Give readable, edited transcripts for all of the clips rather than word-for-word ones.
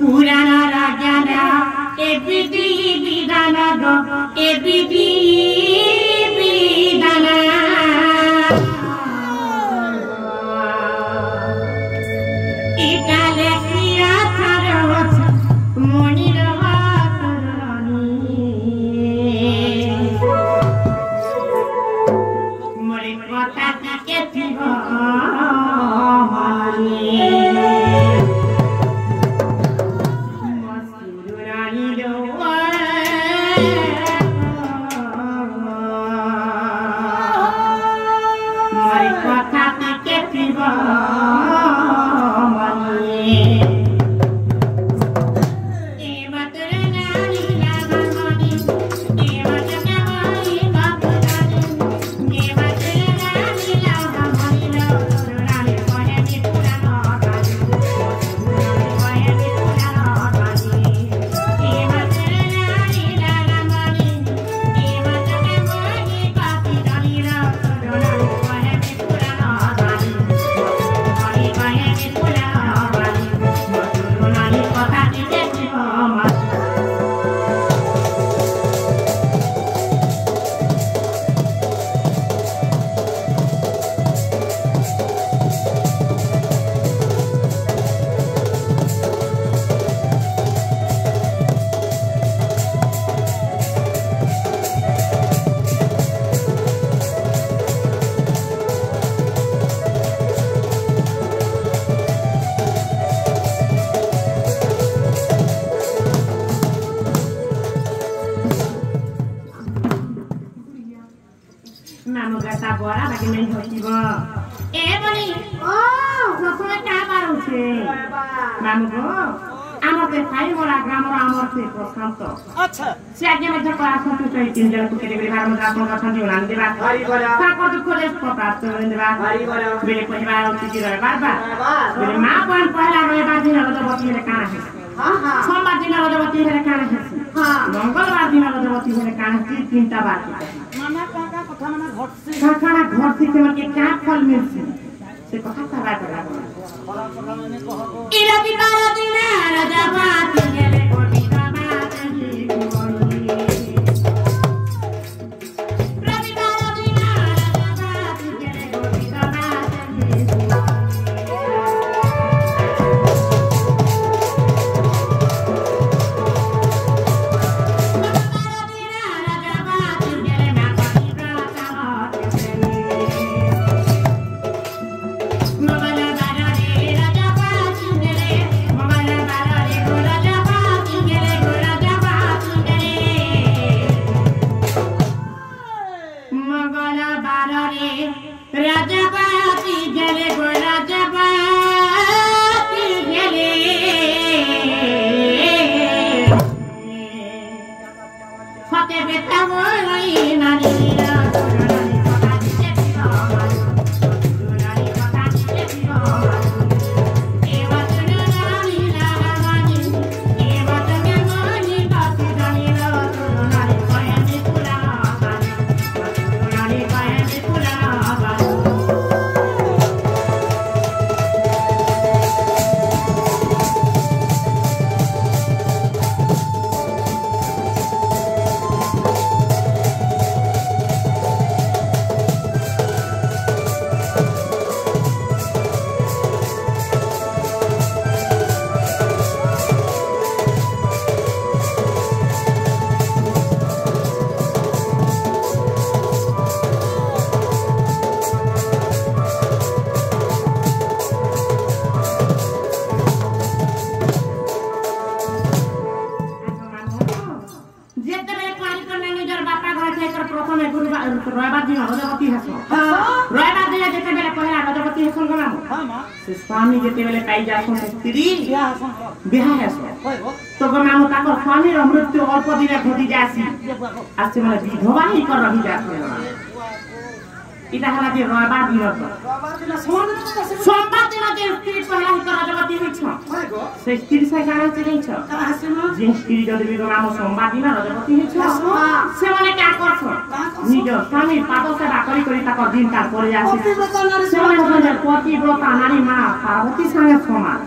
पुराना राजा ए विधि विधान ए विधि विधान इकाले किया थारो मणि मोरे कथा के थियो स्वामी जेते बेले पाई जासो स्त्री बिहा हेसो तो गमामु ताको स्वामी र मृत्यु अल्प दिन घटी जासी आसे मलाई विधवा ही कर रही जाथे इता हला जे रवा दिन सोमबार दिन जे स्त्री पहला ही कर रजवती होइ छ से स्त्री से काना चिनिछ जे स्त्री जदि भी नाम संवादी ना रजपति हिछ से माने का करछ निज स्वामी पाद सेवा करी करी ताक दिन काल करे आसी से माने पतिव्रता नारी मां पार्वती संगे समान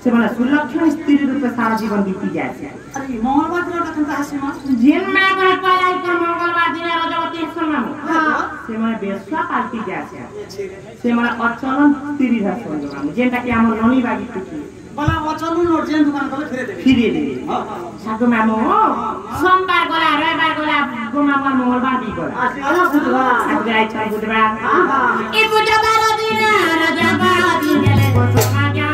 से माने सुलक्षण स्त्री रूपे सारा जीवन बीती जाय अरे मंगलवार दिन कखन आसी मां जेन मा गय पलाई कर मंगलवार दिन रजपति समान से माने बेस्वा पाल्टी जाय से माने अचलन स्त्री धसन जेनटा कि हमर ननी बागी पुची बला अचलन और जेन दुकान गले फिरे दे साको मामो सोमबार गला रविवार गला गोमाबार मंगलबार भी गला आज बुधबार आज जाय छ बुधबार ए बुधबार दिन रजबार दिन ले गोसमा जा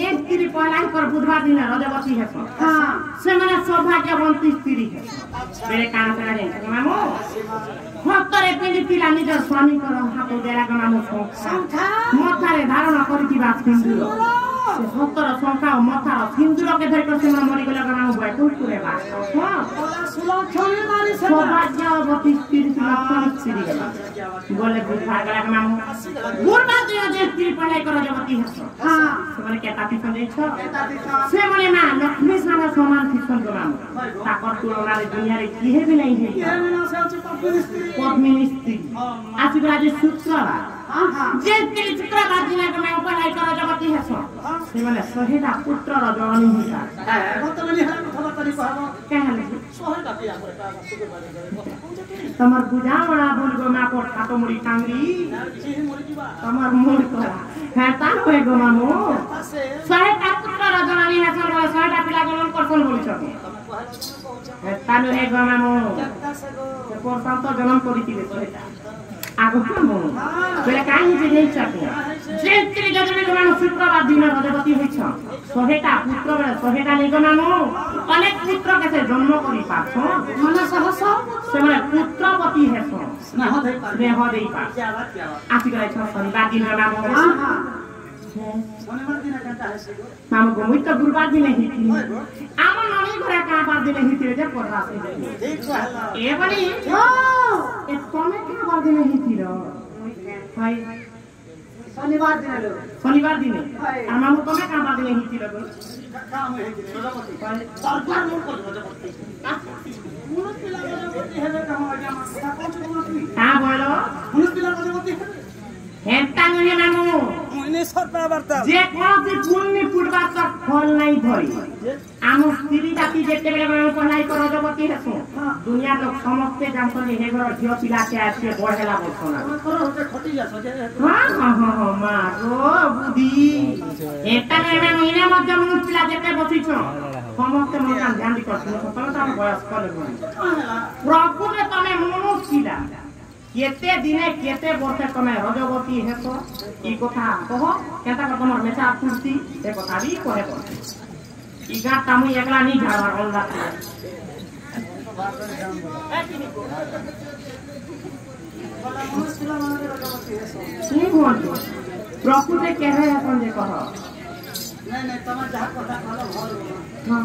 बुधवार दिन रजवती है से माने सौभाग्यवंती स्त्री है मेरे कान से नहीं मामो भक्तरे पिंडी पिला निजर स्वामी को हाथ देला गनामो संखा मथारे धारण करती बात सिंदूर से भक्तर संखा मथार सिंदूर के धरि कर से मरि गला गनामो बैकुंठ पुरे बात सुलक्षणी नारी से सौभाग्यवती स्त्री सुलक्षणी स्त्री बोले बुधवार गला गनामो गुरबा दिन जे स्त्री पढ़ाई कर रजवती है हां से के ताती संदेश से माने मां लक्ष्मी सारा समान शिक्षण गनामो ताकर तुलना रे दुनिया रे किहे भी नहीं है पद्मिनी स्त्री आशीर्वाद शुक्रवार जे स्त्री शुक्रवार दिन के मैं पढ़ाई कर रजवती है से माने सहेदा पुत्र र जननी हुआ बतमनी हरा कथा तरी कहबो कहले सहेदा पिया करे तमर बुझावड़ा बोल गो मा को ठातो मुड़ी टांगरी तमर मोड़ करा है ता होय गो मामो सहेदा पुत्र र जननी है सर सहेदा पिला गलन करसन बोली छ है तानु है गो मामो को संत जन्म करिति सहेदा आगो मामो बेला काहे जे नहीं छके जे स्त्री जदि गमान शुक्रवार दिन रजवती होइ छ सहेदा पुत्र बेला सहेदा नै गो मामो अनेक पुत्र के से जन्म करि पाछो मन सहस से माने पुत्रवती है सो स्नेह देई पा क्या बात आसी गए छ शनिवार दिन मामो हां शनिवार दिन काटा है से मामो को मुई त गुरुवार दिन ही थी आम ननी घरे का बार दिन ही थी जे पढ़ा से ठीक रहला ए बनी ए तमे का बार दिन ही थी रो हाय शनिवार दिन लो शनिवार दिन आ मामो तमे का बार दिन ही थी रो काम है रजपति सरकार मोर को रजपति मुनुस पिला रजपति है का हम आज्ञा मां कौन छ मां हां बोलो मुनुस पिला रजपति हेता नुहे मामो मने सरपा वार्ता जे कोसी पुण्य पुरबा तक फल नहीं धरी आम स्त्री जाति जेते बेले मामो पढ़ाई कर रजपति हेसु दुनिया लोग समस्ते जानतनी हे घर झियो पिला के आसे बढ़ेला बसना करो होते खटी जा सके हां मारो बुद्धि हेता नुहे मामो इने मध्य मुनुस पिला जेते बसी छ समस्ते मन ध्यान दी करछ तमे त बयस करे प्रभु रे तमे मुनुस पिला केते दिने केते वर्षे तमे रजवती हेतो ई कथा कह केता कर तमर मेचा फुर्ती ए कथा भी कहे को ई गाता मु एकला नी झाड़ होला प्रकृति कह अपन जे कह नहीं तमा जहा कथा कहला भल हां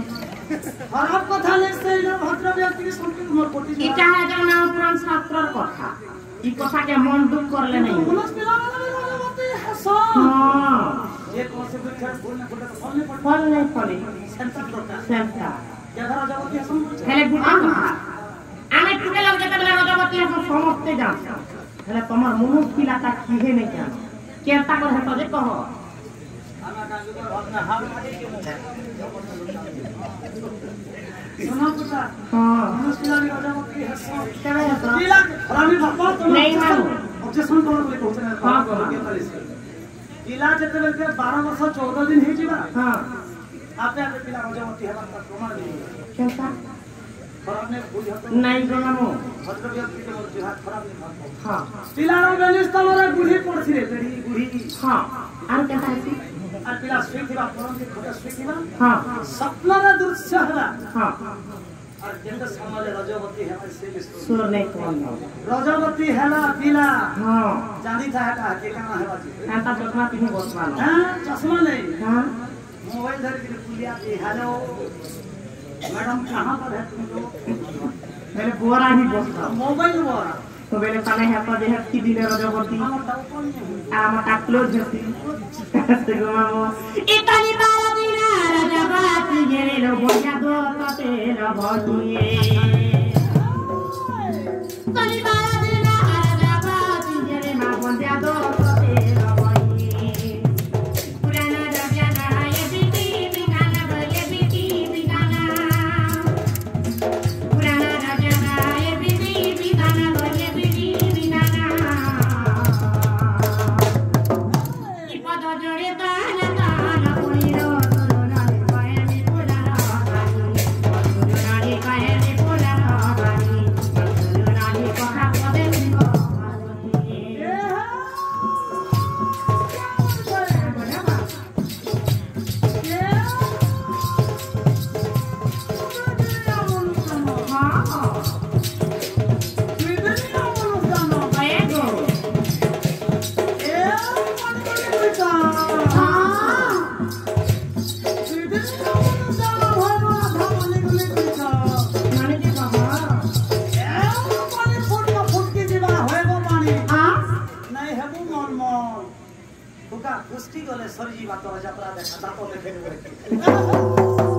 खराब कथा ले से भद्र व्यक्ति के संकेत मोर कोटी इटा है जो नाम पुराण शास्त्र कथा ई कथा के मन दुख करले नहीं पुलिस पिला वाले हसो हां ये कौन से कुछ बोलने पड़ता तो फल नहीं फले सेंटर करता सेंटा क्या घर रजवती हसो हेले गुटा कथा आमे टुके लग जेते बेला रजवती हम समस्त जान हेले तमर मनुष्य पिलाता किहे नहीं जान केता कर हेतो जे कह आना का जुगर अपना हाथ मारी के सुनो पुता हां पुलिस पिला रजवती हसो केवे हेतो पिला रानी बाबा तुम नहीं मानो ऑब्जेक्शन करो बोले कहते हैं हां पिला जते बेल के 12 वर्ष 14 दिन हे जिबा हां आपे आपे पिला रजवती हेबा का प्रमाण नहीं केता खराब ने बुझतो नहीं गलामो भद्र व्यक्ति के मोर जिहाद खराब नहीं भाग हां पिला रो बेलिस तमरा गुढ़ी पड़सी रे तेरी गुढ़ी हां आर केता है আর পিলা সুইথিবা পরমতি খোটা সুইথিবা हां স্বপ্নরে দৃশ্য হলা हां আর যেতে সমালে রজবতী হেলা সে सुर नहीं कोन রজবতী হেলা পিলা हां জানি থা का के काना हेबा जी कांता चश्मा पिन बसवालो हां चश्मा नहीं हां मोबाइल धर के पुलिया के हेलो मैडम कहां पर है तुम लोग मेरे बोरा ही बसता मोबाइल वाला तो बेले तने है तो देह की दिले रजवती আমার দাও কোন आमा क्लोज जति से गमामो इतनी बार दिना रजवती गेरे लो बोया दो तते लो भनिए तनी बार दिना रजवती गेरे मा बोया दो तते लो भनिए पुराना जमाना ये बीती बिगाना ये बीती बिगाना पुराना जमाना ये बीती बिगाना ये बीती बिगाना पद जोड़े ताना ताना पुनीरो सुनाले कायने पुलारा गानी सुनाले कायने पुलारा गानी सुनाले कहा पदे निको पुष्टि गले सरजी बात यात्रा देखा दातो देखे